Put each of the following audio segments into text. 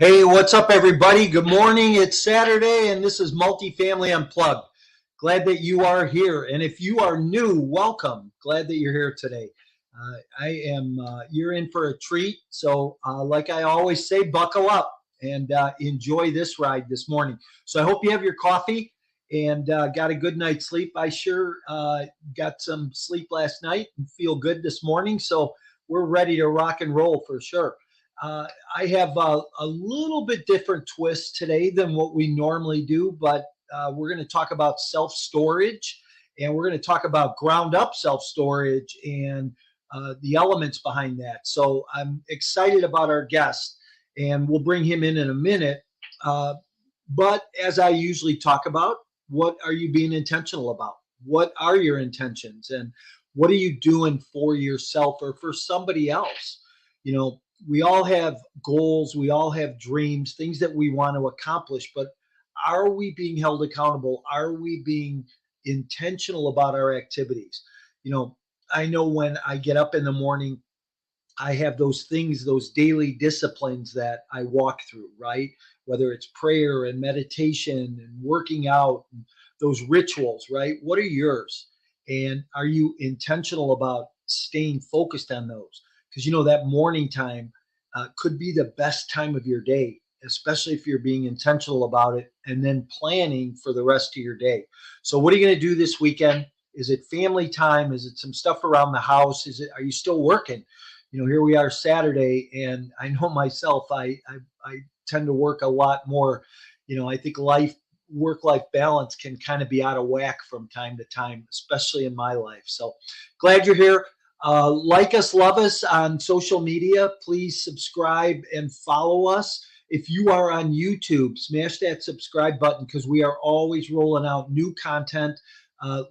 Hey, what's up, everybody? Good morning. It's Saturday, and this is Multifamily Unplugged. Glad that you are here. And if you are new, welcome. Glad that you're here today. You're in for a treat. So, like I always say, buckle up and enjoy this ride this morning. So, I hope you have your coffee and got a good night's sleep. I sure got some sleep last night and feel good this morning. So, we're ready to rock and roll for sure. I have a little bit different twist today than what we normally do, but we're going to talk about self storage and we're going to talk about ground up self storage and the elements behind that. So I'm excited about our guest and we'll bring him in a minute. But as I usually talk about, what are you being intentional about? What are your intentions? And what are you doing for yourself or for somebody else? You know, we all have goals, we all have dreams, things that we want to accomplish, but are we being held accountable? Are we being intentional about our activities? You know, I know when I get up in the morning, I have those things, those daily disciplines that I walk through, right? Whether it's prayer and meditation and working out, and those rituals, right? What are yours? And are you intentional about staying focused on those? Because you know that morning time could be the best time of your day, especially if you're being intentional about it and then planning for the rest of your day. So, what are you going to do this weekend? Is it family time? Is it some stuff around the house? Are you still working? You know, here we are Saturday, and I know myself, I tend to work a lot more. You know, I think work life balance can kind of be out of whack from time to time, especially in my life. So glad you're here. Like us, love us on social media. Please subscribe and follow us. If you are on YouTube, smash that subscribe button because we are always rolling out new content,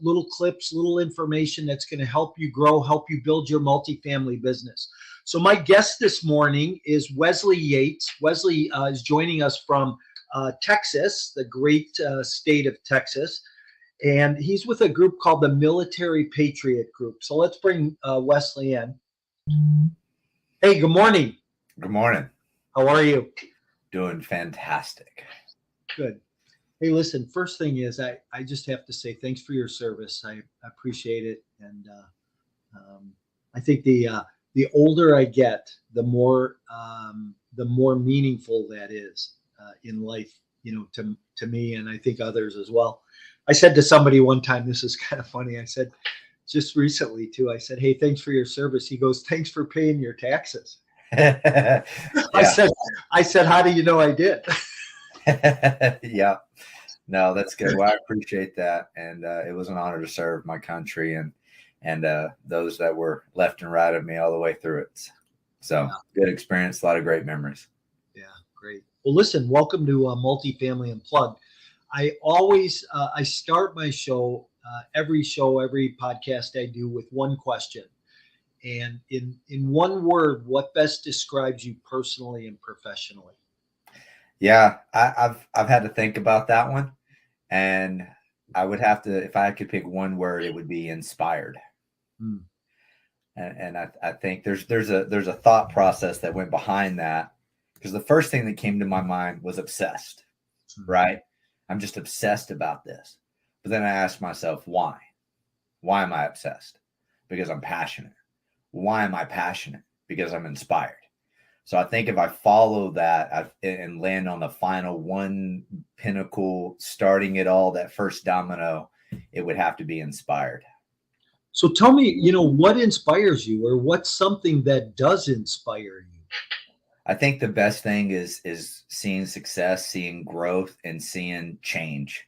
little clips, little information that's going to help you grow, help you build your multifamily business. So my guest this morning is Wesley Yates. Wesley is joining us from Texas, the great state of Texas. And he's with a group called the Military Patriot Group. So let's bring Wesley in. Hey, good morning. Good morning. How are you? Doing fantastic. Good. Hey, listen, first thing is I just have to say thanks for your service. I appreciate it. And I think the older I get, the more meaningful that is in life, you know, to me, and I think others as well. I said to somebody one time, this is kind of funny. I said, just recently too, I said, hey, thanks for your service. He goes, thanks for paying your taxes. Yeah. I said, how do you know I did? Yeah. No, that's good. Well, I appreciate that. And it was an honor to serve my country and those that were left and right of me all the way through it. So Good experience, a lot of great memories. Yeah, great. Well, listen, welcome to Multifamily Unplugged. I always I start my show, every podcast I do with one question. And in one word, what best describes you personally and professionally? Yeah, I've had to think about that one. And I would have to, if I could pick one word, it would be inspired. And I think there's a thought process that went behind that, because the first thing that came to my mind was obsessed, right? I'm just obsessed about this. But then I asked myself, why? Why am I obsessed? Because I'm passionate. Why am I passionate? Because I'm inspired. So I think if I follow that and land on the final one pinnacle, starting it all, that first domino, it would have to be inspired. So tell me, you know, what inspires you, or what's something that does inspire you? I think the best thing is seeing success, seeing growth, and seeing change.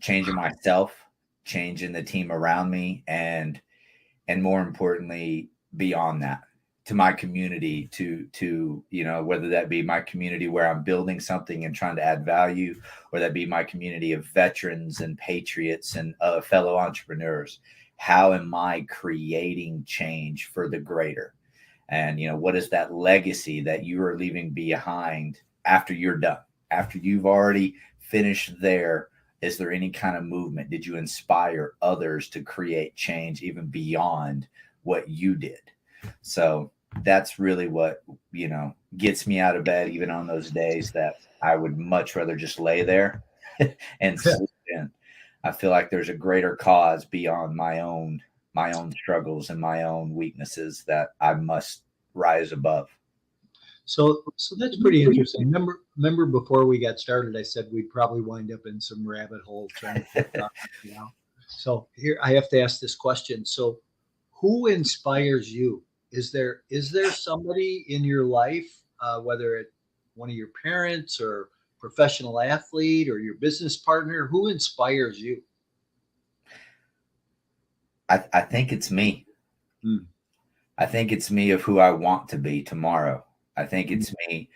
Changing myself, changing the team around me, and more importantly, beyond that, to my community, to you know, whether that be my community where I'm building something and trying to add value, or that be my community of veterans and patriots and fellow entrepreneurs. How am I creating change for the greater? And, you know, what is that legacy that you are leaving behind after you're done, after you've already finished there? Is there any kind of movement? Did you inspire others to create change even beyond what you did? So that's really what, gets me out of bed, even on those days that I would much rather just lay there and sleep in. I feel like there's a greater cause beyond my own struggles and my own weaknesses that I must rise above. So that's pretty interesting. Remember before we got started, I said we'd probably wind up in some rabbit hole trying to figure out, So here I have to ask this question. So who inspires you? Is there somebody in your life, whether it one of your parents or professional athlete or your business partner, who inspires you? I think it's me. Hmm. I think it's me of who I want to be tomorrow. I think it's me.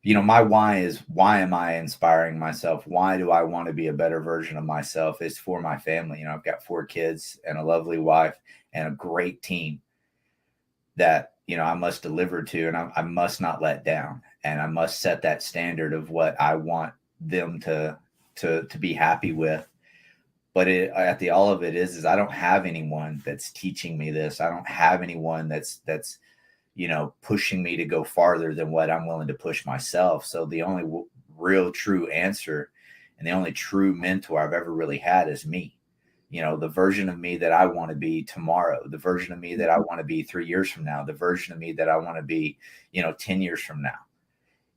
My why is, why am I inspiring myself? Why do I want to be a better version of myself? Is for my family. I've got 4 kids and a lovely wife and a great team that, I must deliver to, and I must not let down. And I must set that standard of what I want them to be happy with. But at the all of it is I don't have anyone that's teaching me this. I don't have anyone that's pushing me to go farther than what I'm willing to push myself. So the only real true answer and the only true mentor I've ever really had is me. The version of me that I want to be tomorrow, the version of me that I want to be 3 years from now, the version of me that I want to be, 10 years from now.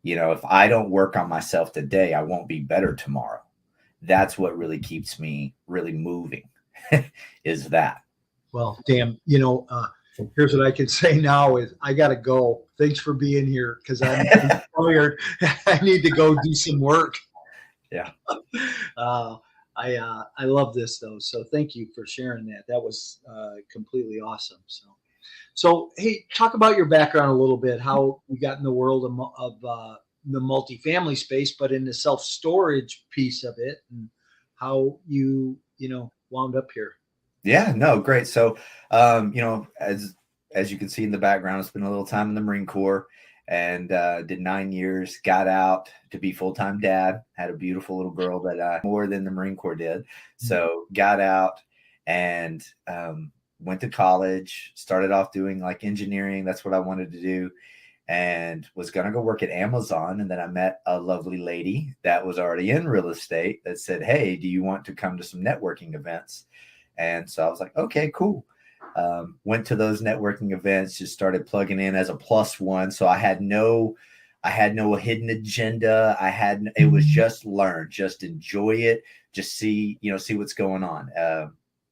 If I don't work on myself today, I won't be better tomorrow. That's what really keeps me really moving is that. Well, damn, here's what I can say now is I got to go. Thanks for being here because I'm tired. I need to go do some work. Yeah. I love this though. So thank you for sharing that. That was completely awesome. So hey, talk about your background a little bit. How you got in the world of the multifamily space, but in the self storage piece of it, and how you wound up here. Yeah, no, great. So, as you can see in the background, I spent a little time in the Marine Corps and did 9 years. Got out to be full time dad. Had a beautiful little girl that more than the Marine Corps did. So got out and went to college. Started off doing like engineering. That's what I wanted to do. And was going to go work at Amazon. And then I met a lovely lady that was already in real estate that said, "Hey, do you want to come to some networking events?" And so I was like, okay, cool. Went to those networking events, just started plugging in as a plus one. So I had no hidden agenda. It was just learn, just enjoy it, just see what's going on.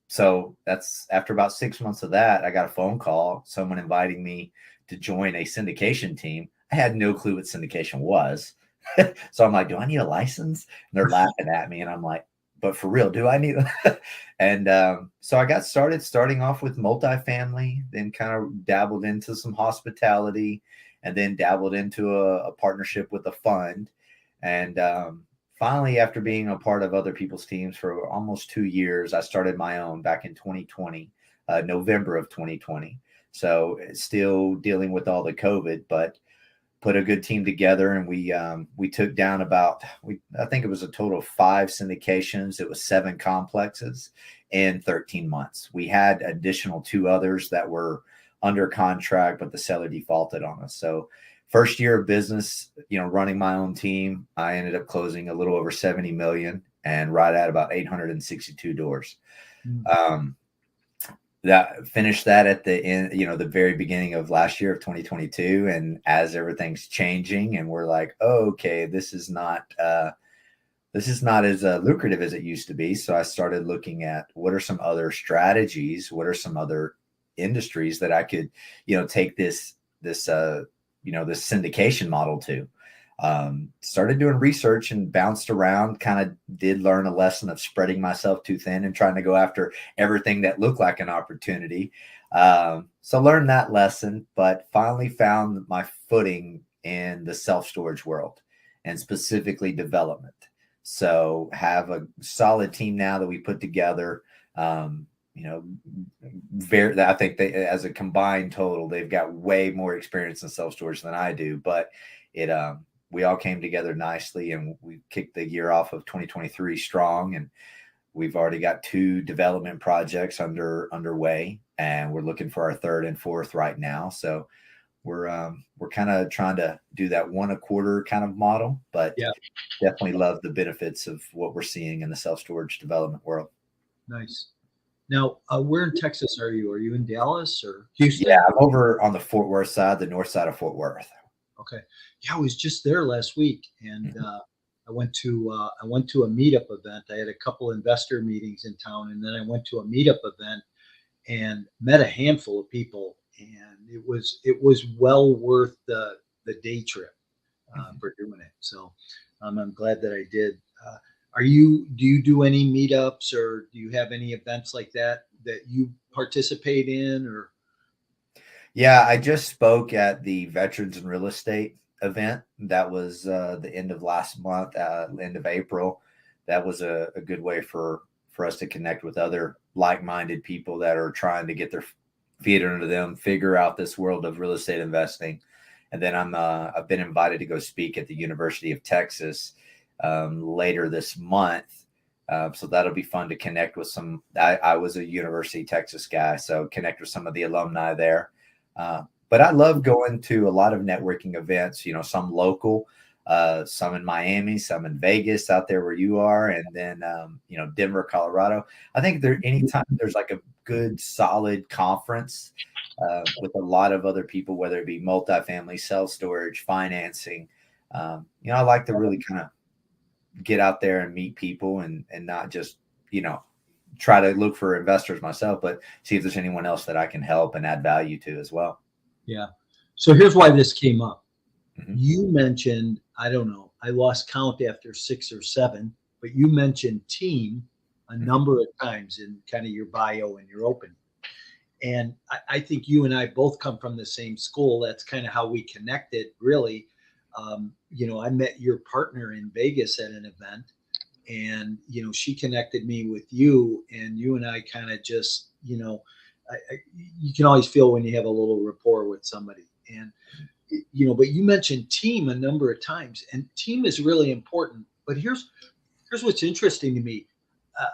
So that's after about 6 months of that, I got a phone call, someone inviting me to join a syndication team. I had no clue what syndication was. So I'm like, do I need a license? And they're laughing at me. And I'm like, but for real, do I need And so I got starting off with multifamily, then kind of dabbled into some hospitality, and then dabbled into a partnership with a fund. And finally, after being a part of other people's teams for almost 2 years, I started my own back in 2020, November of 2020. So still dealing with all the COVID, but put a good team together, and we took down I think it was a total of 5 syndications. It was 7 complexes in 13 months. We had additional 2 others that were under contract, but the seller defaulted on us. So first year of business, running my own team, I ended up closing a little over 70 million and right at about 862 doors. That finished that at the end, the very beginning of last year of 2022. And as everything's changing and we're like, oh, okay, this is not as lucrative as it used to be. So I started looking at what are some other strategies, what are some other industries that I could, take this syndication model to. Started doing research and bounced around, kind of did learn a lesson of spreading myself too thin and trying to go after everything that looked like an opportunity. So learned that lesson, but finally found my footing in the self-storage world and specifically development. So have a solid team now that we put together. I think they, as a combined total, they've got way more experience in self-storage than I do, but we all came together nicely, and we kicked the year off of 2023 strong. And we've already got 2 development projects underway, and we're looking for our 3rd and 4th right now. So we're kind of trying to do that 1 a quarter kind of model, but Yeah. definitely love the benefits of what we're seeing in the self-storage development world. Nice. Now, where in Texas are you? Are you in Dallas or Yeah, Houston? I'm over on the Fort Worth side, the north side of Fort Worth. Okay. Yeah, I was just there last week, and Mhm. I went to a meetup event. I had a couple investor meetings in town, and then I went to a meetup event and met a handful of people, and it was well worth the day trip Mhm. for doing it. So I'm glad that I did. Do you do any meetups or do you have any events like that that you participate in or? Yeah, I just spoke at the Veterans and Real Estate event. That was the end of last month, end of April. That was a good way for us to connect with other like-minded people that are trying to get their feet under them, figure out this world of real estate investing. And then I've been invited to go speak at the University of Texas later this month. So that'll be fun to connect with some. I was a University of Texas guy, so connect with some of the alumni there. But I love going to a lot of networking events, some local, some in Miami, some in Vegas out there where you are, and then, Denver, Colorado. I think anytime there's like a good, solid conference with a lot of other people, whether it be multifamily, self-storage, financing, I like to really kind of get out there and meet people and not just, try to look for investors myself, but see if there's anyone else that I can help and add value to as well. Yeah. So here's why this came up. Mhm. You mentioned, I don't know, I lost count after 6 or 7, but you mentioned team a Mhm. number of times in kind of your bio and your opening. And I think you and I both come from the same school. That's kind of how we connected, really. I met your partner in Vegas at an event, and she connected me with you, and you and I kind of just, you can always feel when you have a little rapport with somebody. And but you mentioned team a number of times, and team is really important. But here's what's interesting to me. Uh,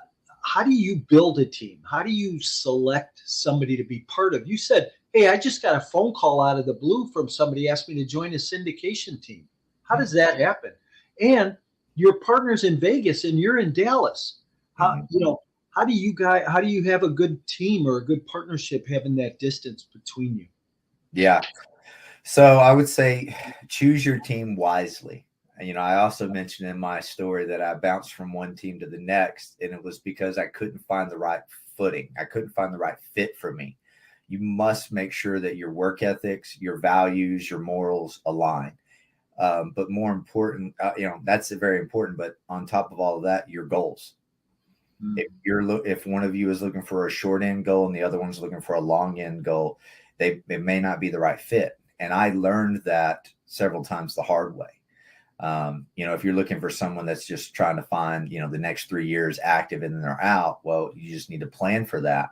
how do you build a team? How do you select somebody to be part of? You said, "Hey, I just got a phone call out of the blue from somebody asked me to join a syndication team." How does that happen? And your partner's in Vegas and you're in Dallas. How Mhm. how do you have a good team or a good partnership having that distance between you? Yeah. So I would say choose your team wisely. I also mentioned in my story that I bounced from one team to the next, and it was because I couldn't find the right footing. I couldn't find the right fit for me. You must make sure that your work ethics, your values, your morals align. But more important, that's very important. But on top of all of that, your goals. Mm, If one of you is looking for a short end goal and the other one's looking for a long end goal, it may not be the right fit. And I learned that several times the hard way. If you're looking for someone that's just trying to find, the next 3 years active and then they're out, well, you just need to plan for that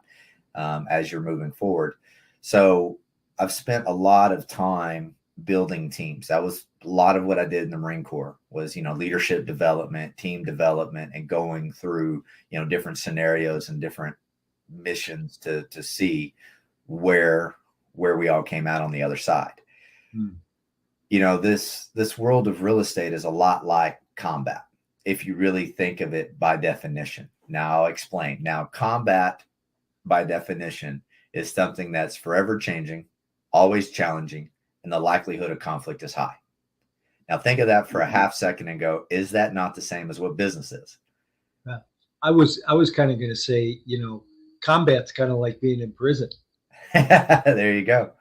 as you're moving forward. So I've spent a lot of time building teams. That was a lot of what I did in the Marine Corps was, leadership development, team development, and going through, different scenarios and different missions to see where we all came out on the other side. mm, This world of real estate is a lot like combat if you really think of it by definition. Now I'll explain. Now, combat by definition is something that's forever changing, always challenging, and the likelihood of conflict is high. Now think of that for a half second and go, is that not the same as what business is? yeah. I was kind of going to say, combat's kind of like being in prison. There you go.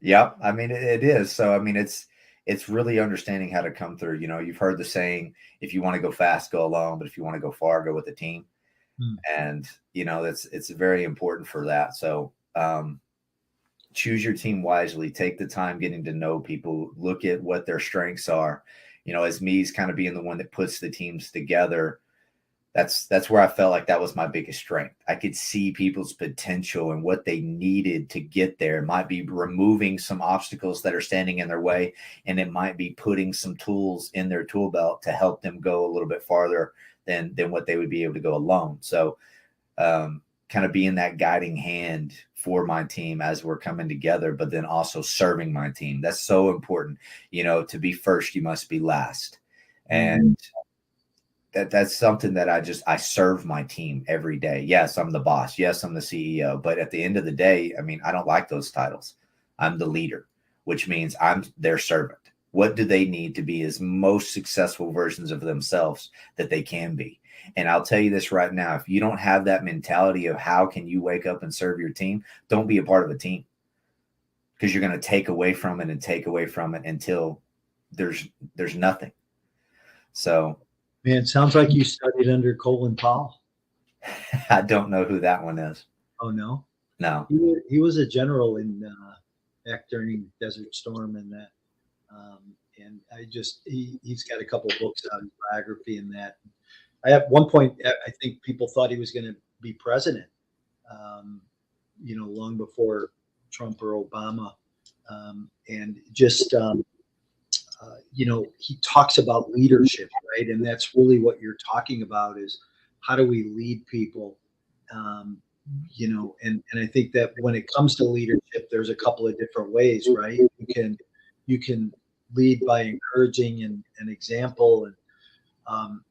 Yep. I mean, it is. So, I mean, it's really understanding how to come through. You've heard the saying, if you want to go fast, go alone, but if you want to go far, go with a team. Mm, And, it's very important for that. So, choose your team wisely, take the time getting to know people, look at what their strengths are. As me's kind of being the one that puts the teams together, that's where I felt like that was my biggest strength. I could see people's potential and what they needed to get there. It might be removing some obstacles that are standing in their way, and it might be putting some tools in their tool belt to help them go a little bit farther than what they would be able to go alone. So kind of being that guiding hand for my team as we're coming together, but then also serving my team. That's so important. To be first, you must be last. And that's something that I serve my team every day. Yes, I'm the boss. Yes, I'm the CEO. But at the end of the day, I mean, I don't like those titles. I'm the leader, which means I'm their servant. What do they need to be as most successful versions of themselves that they can be? And I'll tell you this right now, if you don't have that mentality of how can you wake up and serve your team, don't be a part of a team, because you're going to take away from it and take away from it until there's nothing. So, man, sounds like you studied under Colin Powell. I don't know who that one is. Oh, no? No. He was a general in back during Desert Storm and that. And he's got a couple of books on biography and that. At one point, I think people thought he was going to be president, long before Trump or Obama. And just, he talks about leadership, right? And that's really what you're talking about is how do we lead people? And I think that when it comes to leadership, there's a couple of different ways, right? You can lead by encouraging and an example and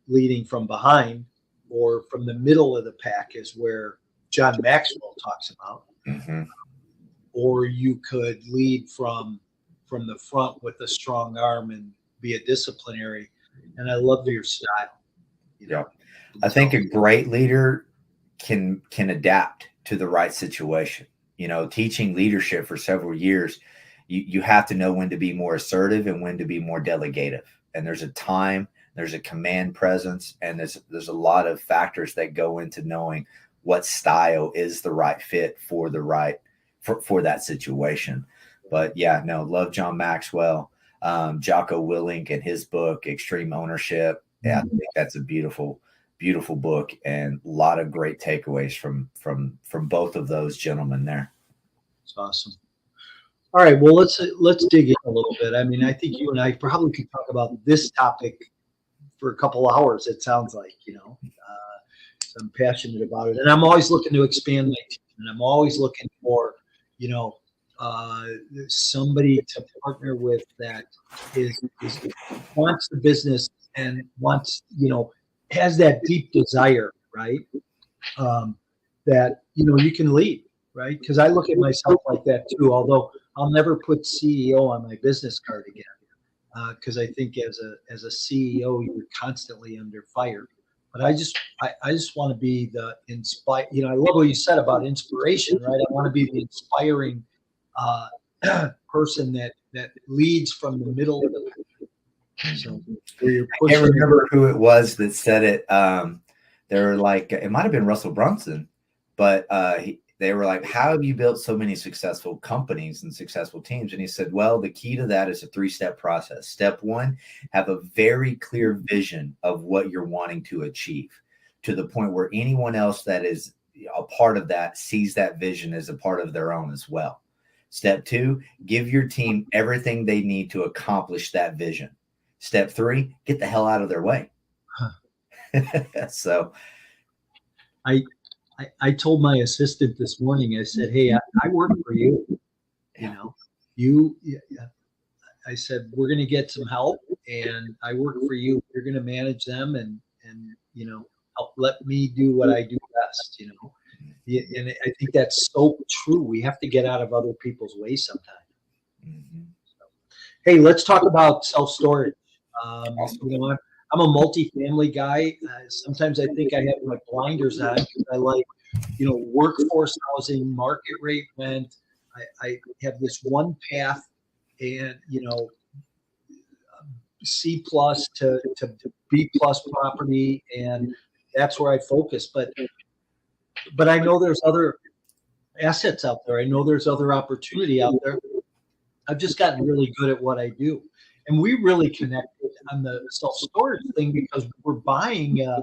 leading from behind or from the middle of the pack is where John Maxwell talks about. Mm-hmm. Or you could lead from the front with a strong arm and be a disciplinary. And I love your style. Yeah. I think a great leader can adapt to the right situation. Teaching leadership for several years, you have to know when to be more assertive and when to be more delegative. And there's a time, there's a command presence, and there's a lot of factors that go into knowing what style is the right fit for for that situation. But yeah, no, love John Maxwell, Jocko Willink and his book, Extreme Ownership. Yeah, I think that's a beautiful, beautiful book and a lot of great takeaways from both of those gentlemen there. It's awesome. All right, well, let's dig in a little bit. I mean, I think you and I probably could talk about this topic for a couple hours. It sounds like, so I'm passionate about it, and I'm always looking to expand my team, and I'm always looking for, somebody to partner with that is wants the business and wants, has that deep desire, right? That you can lead, right? Because I look at myself like that too. Although I'll never put CEO on my business card again, because I think as a CEO you're constantly under fire. But I just want to be the inspire. I love what you said about inspiration, right? I want to be the inspiring person that leads from the middle of the pack. So I can't remember who it was that said it. They were like, it might have been Russell Brunson, but they were like, how have you built so many successful companies and successful teams? And he said, well, the key to that is a 3-step process. Step 1, have a very clear vision of what you're wanting to achieve, to the point where anyone else that is a part of that sees that vision as a part of their own as well. Step 2, give your team everything they need to accomplish that vision. Step 3, get the hell out of their way. So I told my assistant this morning, I said, hey, I work for you. I said, we're going to get some help and I work for you. You're going to manage them and help let me do what I do best, And I think that's so true. We have to get out of other people's way sometimes. Mm-hmm. So, hey, let's talk about self-storage. Awesome. I'm a multifamily guy. Sometimes I think I have my blinders on because I like, workforce housing, market rate rent. I have this one path and, C plus to B plus property. And that's where I focus. But I know there's other assets out there. I know there's other opportunity out there. I've just gotten really good at what I do. And we really connected on the self-storage thing because we're buying a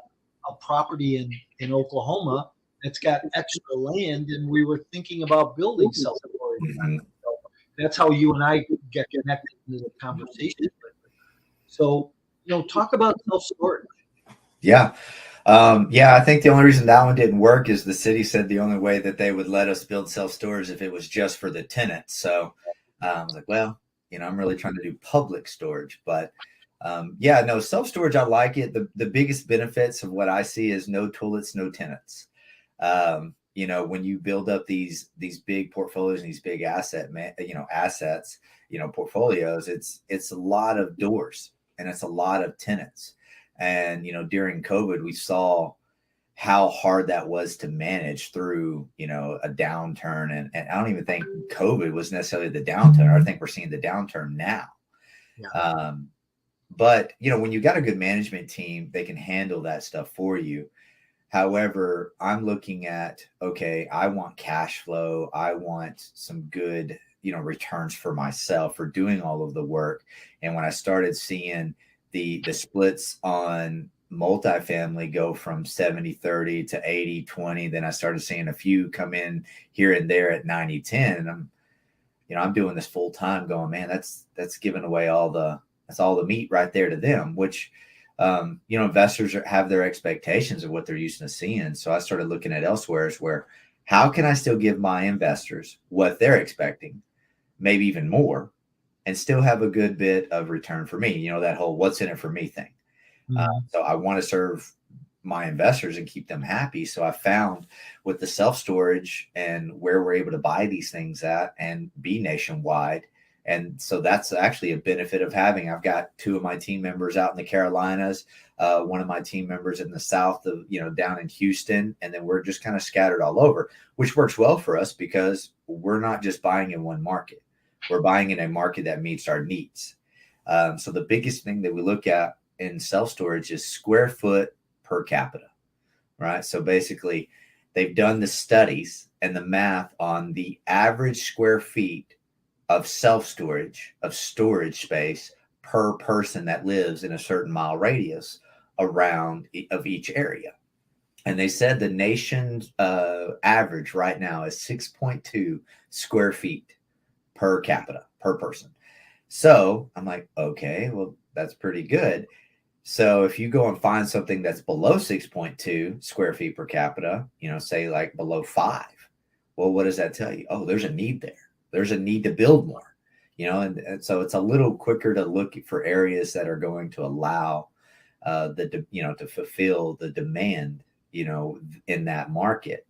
property in Oklahoma that's got extra land, and we were thinking about building self-storage. Mm-hmm. So that's how you and I get connected into the conversation. So, talk about self-storage. Yeah. Yeah, I think the only reason that one didn't work is the city said the only way that they would let us build self-storage if it was just for the tenants. So I was like, well, I'm really trying to do public storage, but yeah, no, self-storage, I like it. The biggest benefits of what I see is no toilets, no tenants. When you build up these big portfolios and these big assets, portfolios, it's a lot of doors and it's a lot of tenants. And during COVID, we saw how hard that was to manage through a downturn. And I don't even think COVID was necessarily the downturn. I think we're seeing the downturn now. Yeah. But when you got a good management team, they can handle that stuff for you. However, I'm looking at, okay, I want cash flow. I want some good, returns for myself for doing all of the work. And when I started seeing the splits on multifamily go from 70-30 to 80-20, then I started seeing a few come in here and there at 90-10. And I'm doing this full time going, man, that's giving away that's all the meat right there to them, which investors have their expectations of what they're used to seeing. So I started looking at elsewhere where how can I still give my investors what they're expecting, maybe even more, and still have a good bit of return for me, that whole what's in it for me thing. So I want to serve my investors and keep them happy. So I found with the self-storage and where we're able to buy these things at and be nationwide. And so that's actually a benefit of having. I've got two of my team members out in the Carolinas, one of my team members in the South of, down in Houston. And then we're just kind of scattered all over, which works well for us because we're not just buying in one market. We're buying in a market that meets our needs. So the biggest thing that we look at in self-storage is square foot per capita, right? So basically they've done the studies and the math on the average square feet of self-storage, of storage space per person that lives in a certain mile radius around of each area. And they said the nation's average right now is 6.2 square feet per capita, per person. So I'm like, okay, well, that's pretty good. So if you go and find something that's below 6.2 square feet per capita, say like below 5, well, what does that tell you? Oh, there's a need there. There's a need to build more, and so it's a little quicker to look for areas that are going to allow to fulfill the demand, in that market.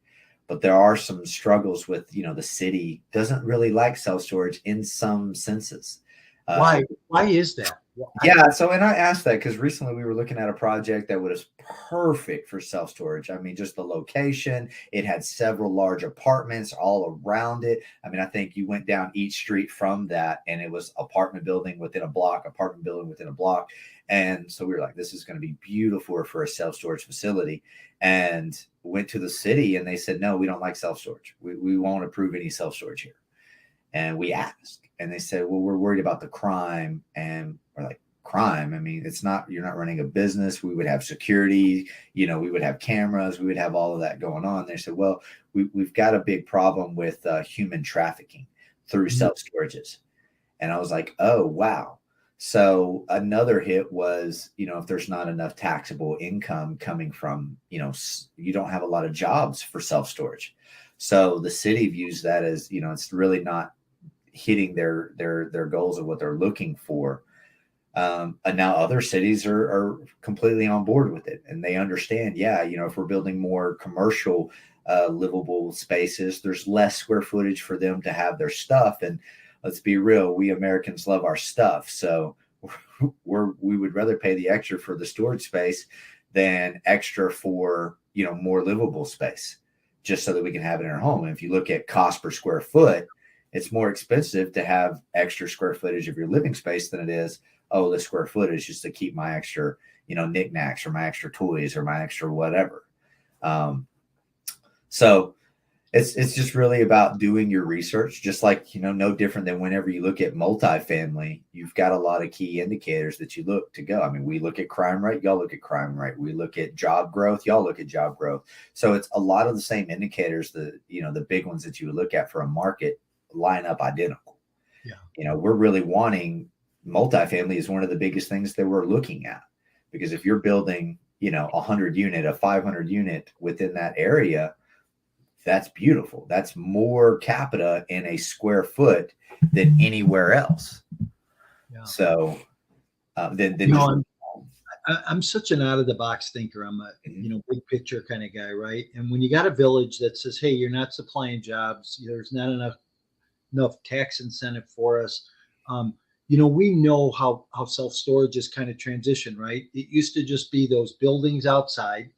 But there are some struggles with, the city doesn't really like self-storage in some senses. Why is that? Yeah. So, and I asked that because recently we were looking at a project that was perfect for self-storage. I mean, just the location, it had several large apartments all around it. I mean, I think you went down each street from that and it was apartment building within a block, apartment building within a block. And so we were like, this is going to be beautiful for a self-storage facility. And went to the city and they said, no, we don't like self-storage. We won't approve any self-storage here. And we asked and they said, well, we're worried about the crime. And we're like, crime? I mean, you're not running a business. We would have security, we would have cameras, we would have all of that going on. They said, well, we've got a big problem with human trafficking through self-storages. And I was like, oh, wow. So another hit was, if there's not enough taxable income coming from, you don't have a lot of jobs for self-storage. So the city views that as, it's really not hitting their goals of what they're looking for. And now other cities are completely on board with it. And they understand, if we're building more commercial livable spaces, there's less square footage for them to have their stuff. And let's be real, we Americans love our stuff. So we would rather pay the extra for the storage space than extra for, more livable space, just so that we can have it in our home. And if you look at cost per square foot, it's more expensive to have extra square footage of your living space than it is, oh, the square footage just to keep my extra, knickknacks or my extra toys or my extra whatever. So it's just really about doing your research, just like, no different than whenever you look at multifamily, you've got a lot of key indicators that you look to go. I mean, we look at crime rate, y'all look at crime rate. We look at job growth, y'all look at job growth. So it's a lot of the same indicators that, the big ones that you would look at for a market line up identical. Yeah. We're really wanting multifamily is one of the biggest things that we're looking at, because if you're building, 100 unit, a 500 unit within that area, that's beautiful. That's more capita in a square foot than anywhere else. Yeah. So then I'm such an out of the box thinker. I'm a big picture kind of guy, right? And when you got a village that says, "Hey, you're not supplying jobs. There's not enough tax incentive for us." We know how self storage has kind of transitioned, right? It used to just be those buildings outside.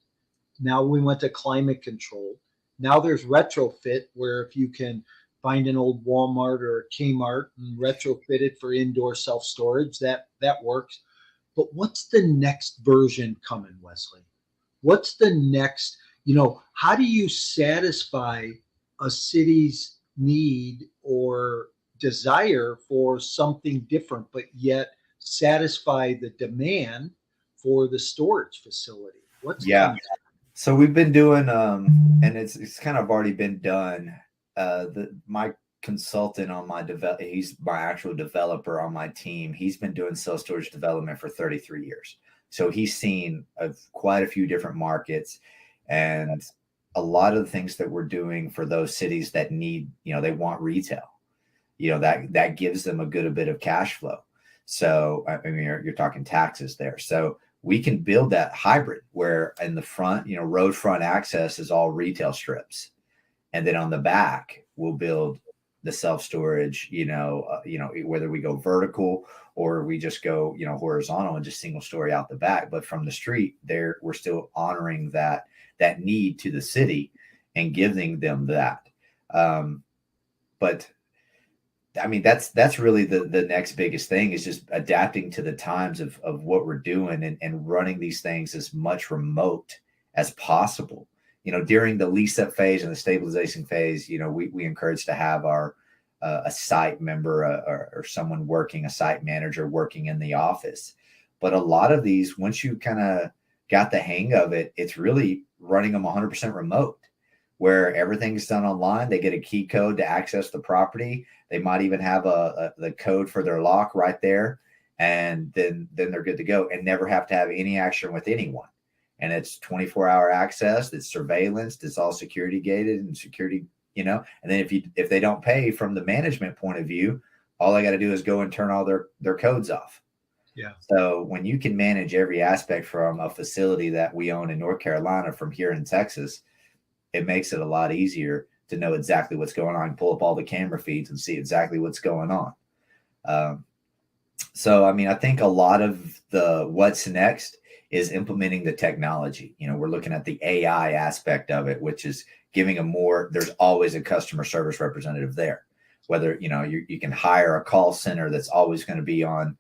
Now we went to climate control. Now there's retrofit, where if you can find an old Walmart or a Kmart and retrofit it for indoor self storage, that works. But what's the next version coming, Wesley? What's the next, how do you satisfy a city's need or desire for something different, but yet satisfy the demand for the storage facility? What's coming? So we've been doing, and it's kind of already been done. My consultant on he's my actual developer on my team. He's been doing self-storage development for 33 years. So he's seen quite a few different markets, and a lot of the things that we're doing for those cities that need, they want retail, that gives them a bit of cash flow. So, I mean, you're talking taxes there. So we can build that hybrid where in the front, road front access is all retail strips. And then on the back, we'll build the self-storage, whether we go vertical or we just go, horizontal and just single story out the back. But from the street there, we're still honoring that need to the city and giving them that. But I mean, that's really the next biggest thing, is just adapting to the times of what we're doing and running these things as much remote as possible. During the lease up phase and the stabilization phase, we encourage to have our a site member or someone working, a site manager working in the office. But a lot of these, once you kind of got the hang of it, it's really running them 100% remote, where everything's done online. They get a key code to access the property. They might even have the code for their lock right there, and then they're good to go and never have to have any action with anyone. And it's 24-hour access. It's surveillance. It's all security gated and security, and then if they don't pay from the management point of view, all I got to do is go and turn all their codes off. Yeah. So when you can manage every aspect from a facility that we own in North Carolina from here in Texas, it makes it a lot easier to know exactly what's going on, pull up all the camera feeds and see exactly what's going on. So, I mean, I think a lot of the what's next is implementing the technology. We're looking at the AI aspect of it, which is giving there's always a customer service representative there. Whether, you can hire a call center that's always going to be on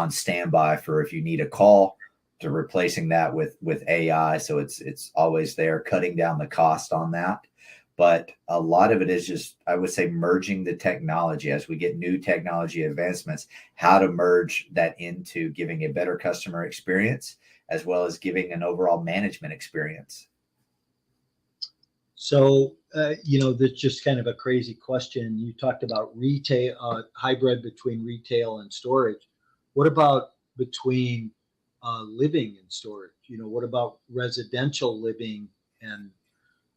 standby for if you need a call, to replacing that with AI. So it's always there, cutting down the cost on that. But a lot of it is just, I would say, merging the technology as we get new technology advancements, how to merge that into giving a better customer experience, as well as giving an overall management experience. So, that's just kind of a crazy question. You talked about retail, hybrid between retail and storage. What about between living and storage? What about residential living and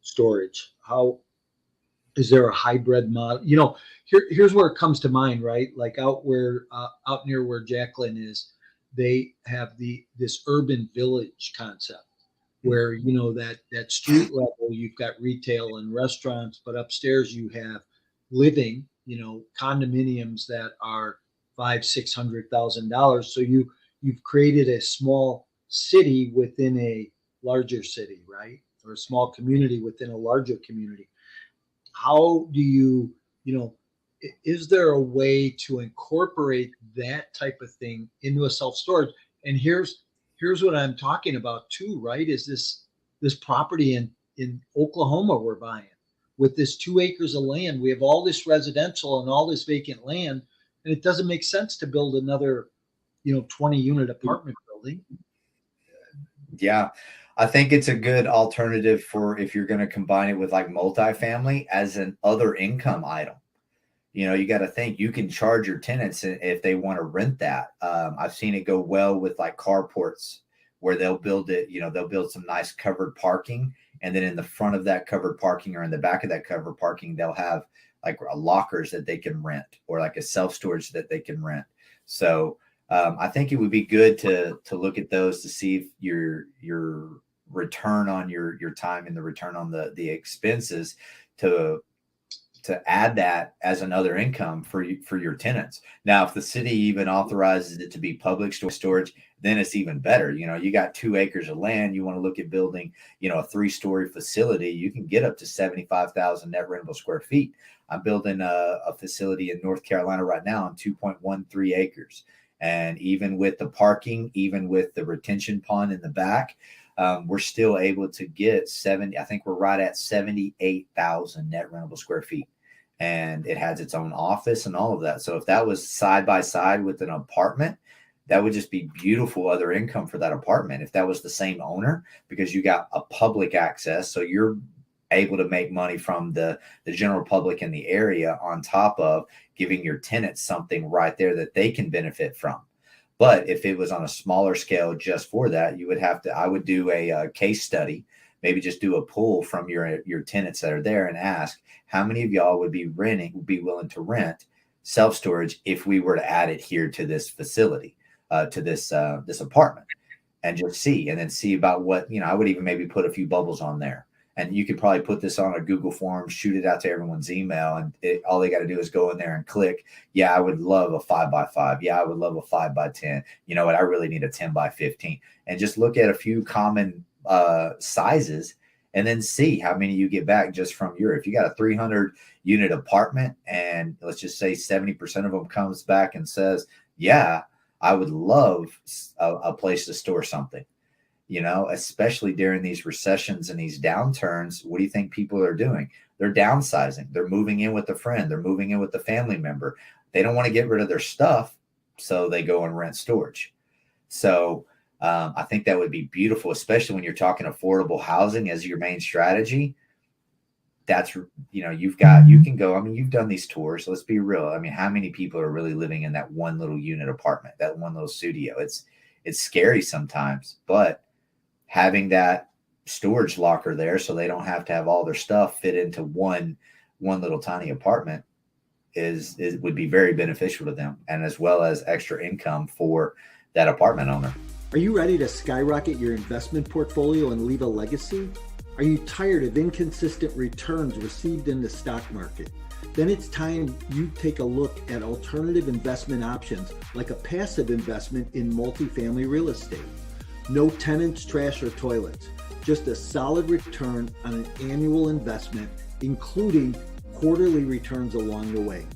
storage? How is there a hybrid model? Here's where it comes to mind, right? Like out near where Jacqueline is, they have this urban village concept where that street level you've got retail and restaurants, but upstairs you have living, condominiums that are $500,000-$600,000. So you've created a small city within a larger city, right? Or a small community within a larger community. How do is there a way to incorporate that type of thing into a self-storage? And here's what I'm talking about too, right? Is this property in Oklahoma we're buying with this 2 acres of land. We have all this residential and all this vacant land, and it doesn't make sense to build another 20 unit apartment building. Yeah, I think it's a good alternative for if you're going to combine it with like multifamily as an other income item. You got to think you can charge your tenants if they want to rent that. I've seen it go well with like carports where they'll build it, they'll build some nice covered parking. And then in the front of that covered parking or in the back of that covered parking, they'll have like lockers that they can rent or like a self-storage that they can rent. So I think it would be good to look at those to see if your return on your time and the return on the expenses to add that as another income for your tenants. Now, if the city even authorizes it to be public storage, then it's even better. You got 2 acres of land, you want to look at building, a 3-story facility, you can get up to 75,000 net rentable square feet. I'm building a facility in North Carolina right now on 2.13 acres. And even with the parking, even with the retention pond in the back, we're still able to get I think we're right at 78,000 net rentable square feet. And it has its own office and all of that. So if that was side by side with an apartment, that would just be beautiful other income for that apartment. If that was the same owner, because you got a public access, so you're able to make money from the general public in the area on top of giving your tenants something right there that they can benefit from. But if it was on a smaller scale just for that, I would do a case study, maybe just do a poll from your tenants that are there and ask how many of y'all would be willing to rent self-storage if we were to add it here to this facility, to this apartment, and just see about what, I would even maybe put a few bubbles on there. And you could probably put this on a Google form, shoot it out to everyone's email, and all they got to do is go in there and click, yeah, I would love a 5x5. Yeah, I would love a 5x10. You know what? I really need a 10x15. And just look at a few common sizes and then see how many you get back just from if you got a 300 unit apartment and let's just say 70% of them comes back and says, yeah, I would love a place to store something. Especially during these recessions and these downturns, what do you think people are doing? They're downsizing. They're moving in with a friend. They're moving in with a family member. They don't want to get rid of their stuff, so they go and rent storage. So I think that would be beautiful, especially when you're talking affordable housing as your main strategy. That's, you can go, you've done these tours. Let's be real. How many people are really living in that one little unit apartment, that one little studio? It's scary sometimes, but having that storage locker there so they don't have to have all their stuff fit into one little tiny apartment would be very beneficial to them, and as well as extra income for that apartment owner. Are you ready to skyrocket your investment portfolio and leave a legacy? Are you tired of inconsistent returns received in the stock market? Then it's time you take a look at alternative investment options like a passive investment in multifamily real estate. No tenants, trash, or toilets. Just a solid return on an annual investment, including quarterly returns along the way.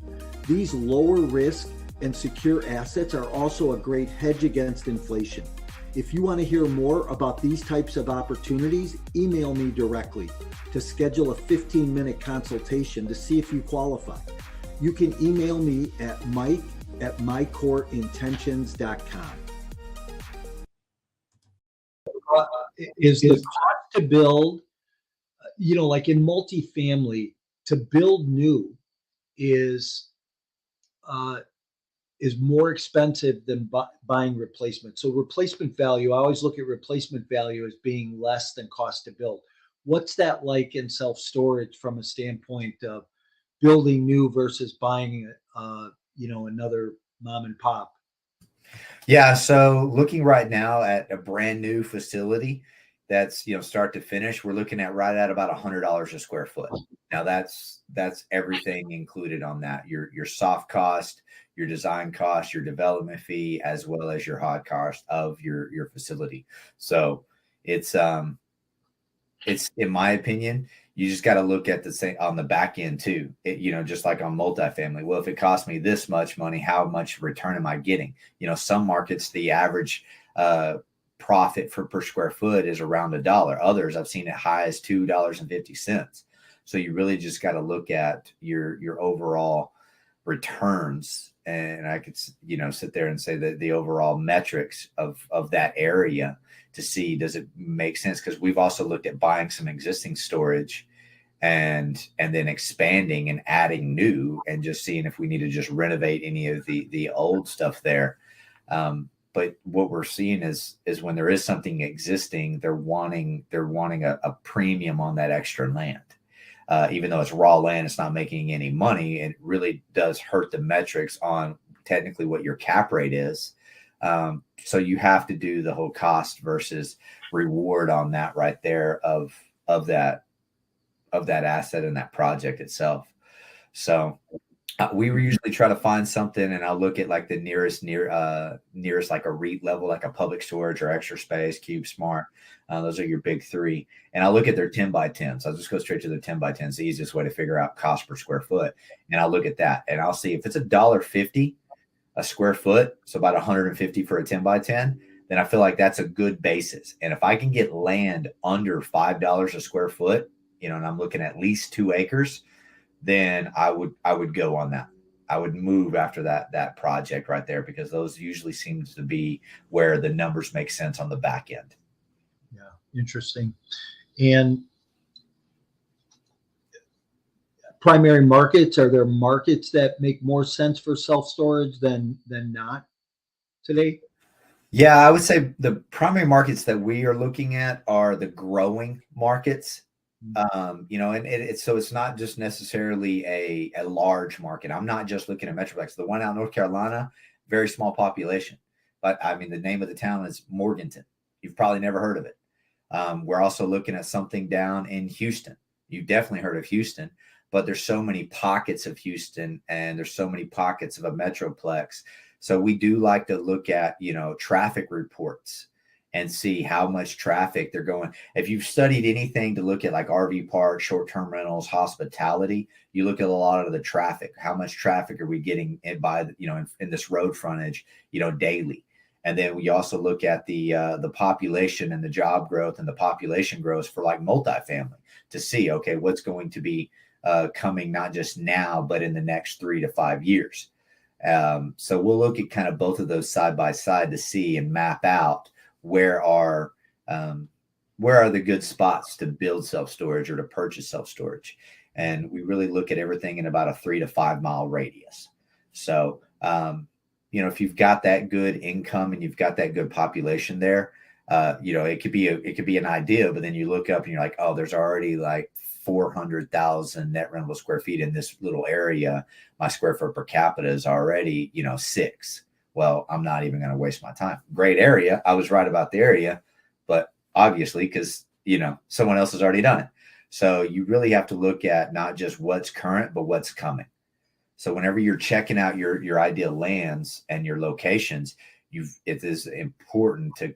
These lower risk and secure assets are also a great hedge against inflation. If you want to hear more about these types of opportunities, email me directly to schedule a 15-minute consultation to see if you qualify. You can email me at mike@mycoreintentions.com. Is the cost to build, like in multifamily, to build new is more expensive than buying replacement. So replacement value, I always look at replacement value as being less than cost to build. What's that like in self-storage from a standpoint of building new versus buying, another mom and pop? Yeah. So looking right now at a brand new facility that's, start to finish, we're looking at right at about $100 a square foot. Now that's everything included on that. Your soft cost, your design cost, your development fee, as well as your hard cost of your facility. So it's in my opinion, you just got to look at the same on the back end too. Just like on multifamily. Well, if it costs me this much money, how much return am I getting? Some markets, the average profit per square foot is around $1. Others, I've seen it high as $2.50. So you really just got to look at your overall returns. And I could, sit there and say that the overall metrics of that area to see, does it make sense? Because we've also looked at buying some existing storage and then expanding and adding new and just seeing if we need to just renovate any of the old stuff there. But what we're seeing is when there is something existing, they're wanting a premium on that extra land. Even though it's raw land, it's not making any money. It really does hurt the metrics on technically what your cap rate is. So you have to do the whole cost versus reward on that right there of that asset and that project itself. So we usually try to find something, and I'll look at like the nearest like a REIT level, like a Public Storage or Extra Space, Cube Smart. Those are your big three. And I'll look at their 10 by 10s. I'll just go straight to the 10 by 10s, the easiest way to figure out cost per square foot. And I'll look at that, and I'll see if it's $1.50 a square foot, so about 150 for a 10 by 10, then I feel like that's a good basis. And if I can get land under $5 a square foot, and I'm looking at least 2 acres, then I would go on that. I would move after that project right there, because those usually seems to be where the numbers make sense on the back end. Yeah, interesting. And primary markets, are there markets that make more sense for self-storage than not today? Yeah, I would say the primary markets that we are looking at are the growing markets. And so it's not just necessarily a large market. I'm not just looking at Metroplex. The one out in North Carolina, very small population, but I mean, the name of the town is Morganton. You've probably never heard of it. We're also looking at something down in Houston. You've definitely heard of Houston, but there's so many pockets of Houston, and there's so many pockets of a Metroplex. So we do like to look at, traffic reports and see how much traffic they're going. If you've studied anything to look at like RV parks, short-term rentals, hospitality, you look at a lot of the traffic. How much traffic are we getting in in this road frontage, daily? And then we also look at the population and the job growth and the population growth for like multifamily to see, okay, what's going to be coming not just now, but in the next 3 to 5 years. So we'll look at kind of both of those side by side to see and map out where are the good spots to build self-storage or to purchase self-storage. And we really look at everything in about a 3 to 5 mile radius. So, if you've got that good income and you've got that good population there, it could be an idea, but then you look up and you're like, oh, there's already like 400,000 net rentable square feet in this little area. My square foot per capita is already, 6. Well, I'm not even going to waste my time. Great area. I was right about the area, but obviously because, someone else has already done it. So you really have to look at not just what's current, but what's coming. So whenever you're checking out your ideal lands and your locations, it is important to,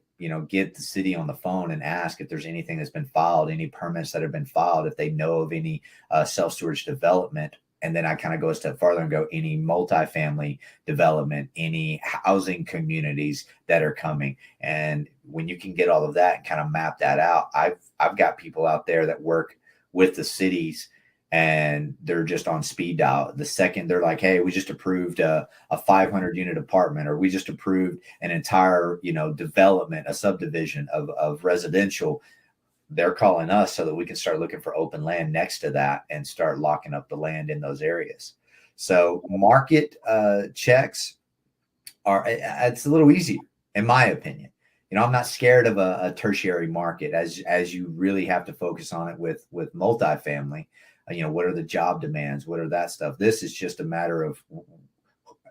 get the city on the phone and ask if there's anything that's been filed, any permits that have been filed, if they know of any self-storage development. And then I kind of go a step farther and go, any multifamily development, any housing communities that are coming. And when you can get all of that and kind of map that out, I've got people out there that work with the cities, and they're just on speed dial. The second they're like, hey, we just approved a 500 unit apartment, or we just approved an entire, development, a subdivision of residential, they're calling us so that we can start looking for open land next to that and start locking up the land in those areas. So market checks it's a little easier, in my opinion. I'm not scared of a tertiary market as you really have to focus on it with multifamily. What are the job demands? What are that stuff? This is just a matter of,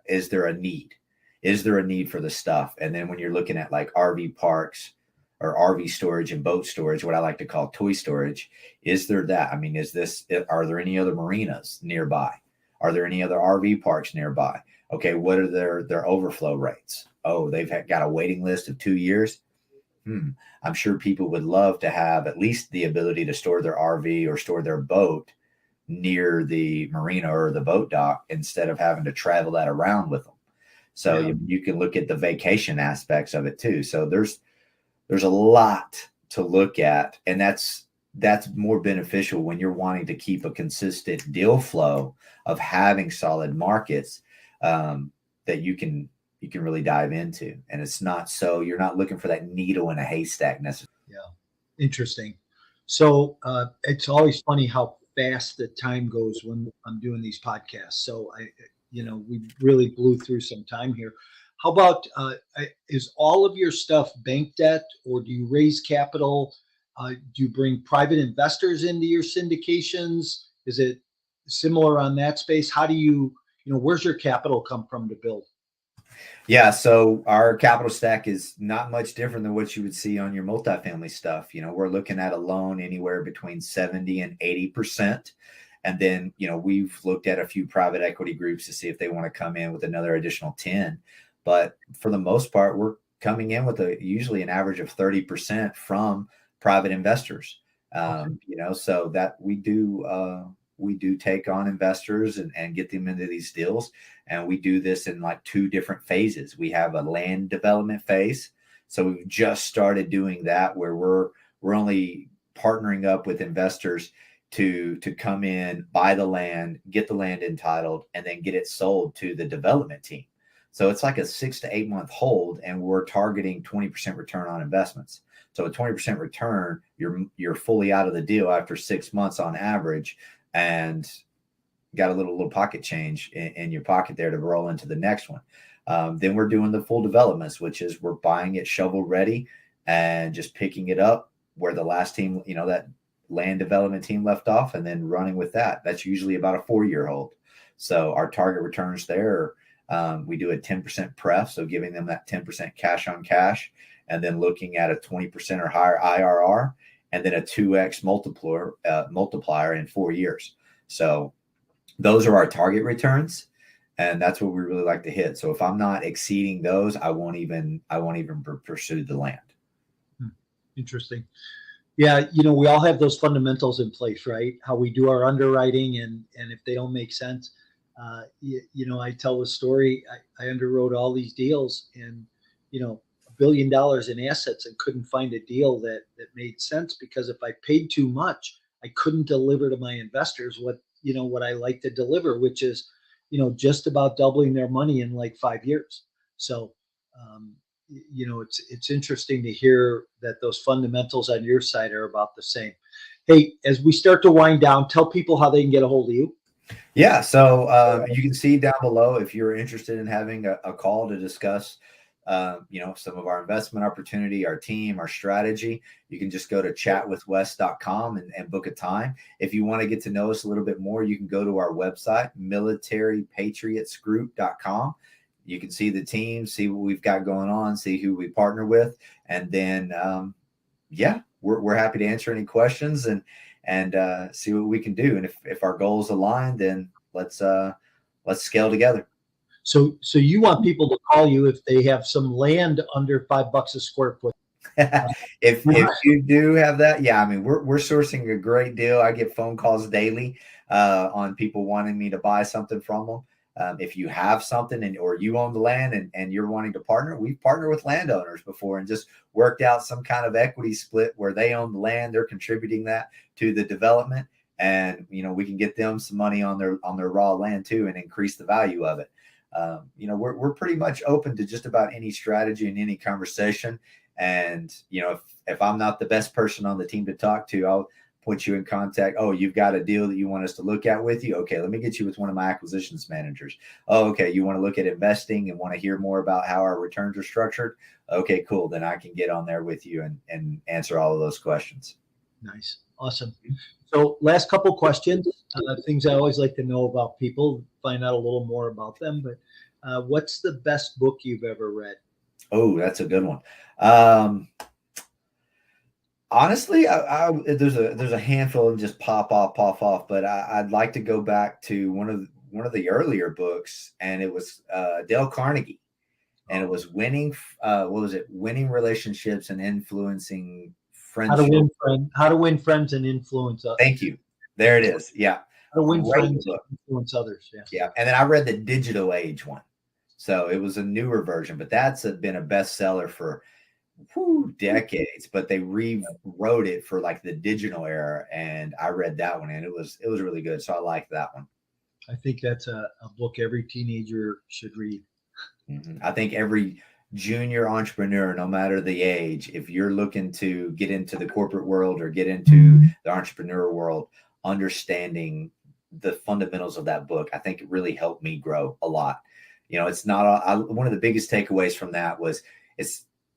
is there a need? Is there a need for the stuff? And then when you're looking at like RV parks or RV storage and boat storage, what I like to call toy storage, is there that? I mean, are there any other marinas nearby? Are there any other RV parks nearby? Okay, what are their overflow rates? Oh, they've got a waiting list of 2 years. I'm sure people would love to have at least the ability to store their RV or store their boat near the marina or the boat dock instead of having to travel that around with them. So yeah, you can look at the vacation aspects of it too. So there's a lot to look at, and that's more beneficial when you're wanting to keep a consistent deal flow of having solid markets that you can really dive into. And it's not so you're not looking for that needle in a haystack necessarily. Yeah. Interesting. So it's always funny how fast the time goes when I'm doing these podcasts. So we really blew through some time here. How about is all of your stuff bank debt, or do you raise capital? Do you bring private investors into your syndications? Is it similar on that space? How do where's your capital come from to build? Yeah, so our capital stack is not much different than what you would see on your multifamily stuff. We're looking at a loan anywhere between 70 and 80%. And then, we've looked at a few private equity groups to see if they want to come in with another additional 10. But for the most part, we're coming in with usually an average of 30% from private investors. So that we do take on investors and get them into these deals. And we do this in like two different phases. We have a land development phase. So we've just started doing that, where we're only partnering up with investors to come in, buy the land, get the land entitled, and then get it sold to the development team. So it's like a 6 to 8 month hold, and we're targeting 20% return on investments. So a 20% return, you're fully out of the deal after 6 months on average, and got a little pocket change in your pocket there to roll into the next one. Then we're doing the full developments, which is we're buying it shovel ready and just picking it up where the last team, that land development team left off, and then running with that. That's usually about a 4-year hold. So our target returns there, we do a 10% pref, so giving them that 10% cash on cash, and then looking at a 20% or higher IRR, and then a 2x multiplier in 4 years. So those are our target returns, and that's what we really like to hit. So if I'm not exceeding those, I won't even pursue the land. Interesting. Yeah, we all have those fundamentals in place, right? How we do our underwriting, and if they don't make sense, I tell the story. I underwrote all these deals, and $1 billion in assets, and couldn't find a deal that made sense, because if I paid too much, I couldn't deliver to my investors what I like to deliver, which is, just about doubling their money in like 5 years. So, it's interesting to hear that those fundamentals on your side are about the same. Hey, as we start to wind down, tell people how they can get a hold of you. Yeah, so you can see down below if you're interested in having a call to discuss some of our investment opportunity, our team, our strategy. You can just go to chatwithwes.com and book a time. If you want to get to know us a little bit more, you can go to our website, militarypatriotsgroup.com. You can see the team, see what we've got going on, see who we partner with. And then, we're happy to answer any questions and see what we can do. And if our goals align, then let's scale together. So you want people to call you if they have some land under $5 a square foot. If you do have that, yeah, I mean, we're sourcing a great deal. I get phone calls daily on people wanting me to buy something from them. If you have something or you own the land and you're wanting to partner, we've partnered with landowners before and just worked out some kind of equity split where they own the land, they're contributing that to the development, and we can get them some money on their raw land too and increase the value of it. We're pretty much open to just about any strategy and any conversation. And if I'm not the best person on the team to talk to, I'll put you in contact. Oh, you've got a deal that you want us to look at with you? Okay, let me get you with one of my acquisitions managers. Oh, okay, you want to look at investing and want to hear more about how our returns are structured? Okay, cool. Then I can get on there with you and answer all of those questions. Nice. Awesome. So last couple questions, things I always like to know about people, find out a little more about them. But what's the best book you've ever read? Oh, that's a good one. Honestly, there's a handful of just pop off, but I'd like to go back to one of the earlier books, and it was Dale Carnegie, and it was winning. What was it? Winning relationships and influencing friendships. How to win friends and influence others. Thank you. There it is. Yeah. How to win friends and influence others. Yeah. Yeah. And then I read the Digital Age one, so it was a newer version, but that's been a bestseller for decades, but they rewrote it for like the digital era, and I read that one, and it was really good, so I liked that one. I think that's a book every teenager should read. Mm-hmm. I think every junior entrepreneur, no matter the age, if you're looking to get into the corporate world or get into the entrepreneur world, understanding the fundamentals of that book, I think it really helped me grow a lot. it's not one of the biggest takeaways from that was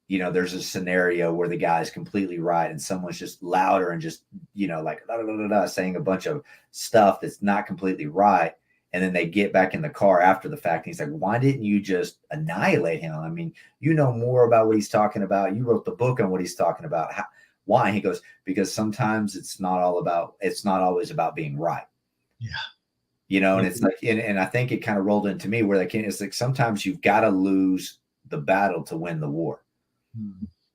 there's a scenario where the guy's completely right and someone's just louder and just, like da, da, da, da, saying a bunch of stuff that's not completely right. And then they get back in the car after the fact. And he's like, why didn't you just annihilate him? I mean, you know more about what he's talking about. You wrote the book on what he's talking about. Why? He goes, because sometimes it's not always about being right. Yeah. And it's like, and I think it kind of rolled into me where it's like, sometimes you've got to lose the battle to win the war.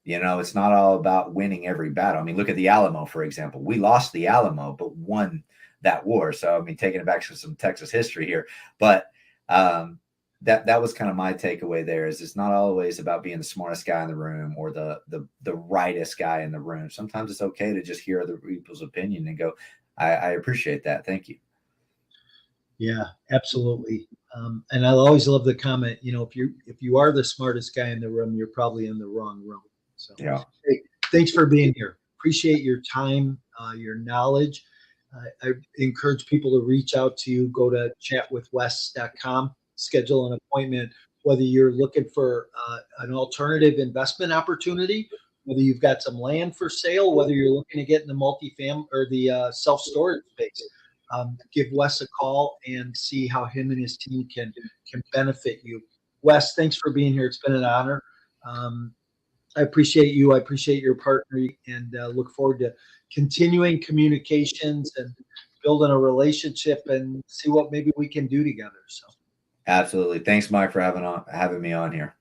It's not all about winning every battle. I mean, look at the Alamo, for example. We lost the Alamo, but won that war. So, I mean, taking it back to some Texas history here, but that was kind of my takeaway there is it's not always about being the smartest guy in the room or the rightest guy in the room. Sometimes it's okay to just hear other people's opinion and go, I appreciate that. Thank you. Yeah, absolutely. And I always love the comment, if you are the smartest guy in the room, you're probably in the wrong room. So yeah. Hey, thanks for being here. Appreciate your time, your knowledge. I encourage people to reach out to you. Go to chatwithwes.com, schedule an appointment, whether you're looking for an alternative investment opportunity, whether you've got some land for sale, whether you're looking to get in the multifamily or the self-storage space. Give Wes a call and see how him and his team can benefit you. Wes, thanks for being here. It's been an honor. I appreciate you. I appreciate your partner, and look forward to continuing communications and building a relationship and see what maybe we can do together. So, absolutely. Thanks, Mike, for having me on here.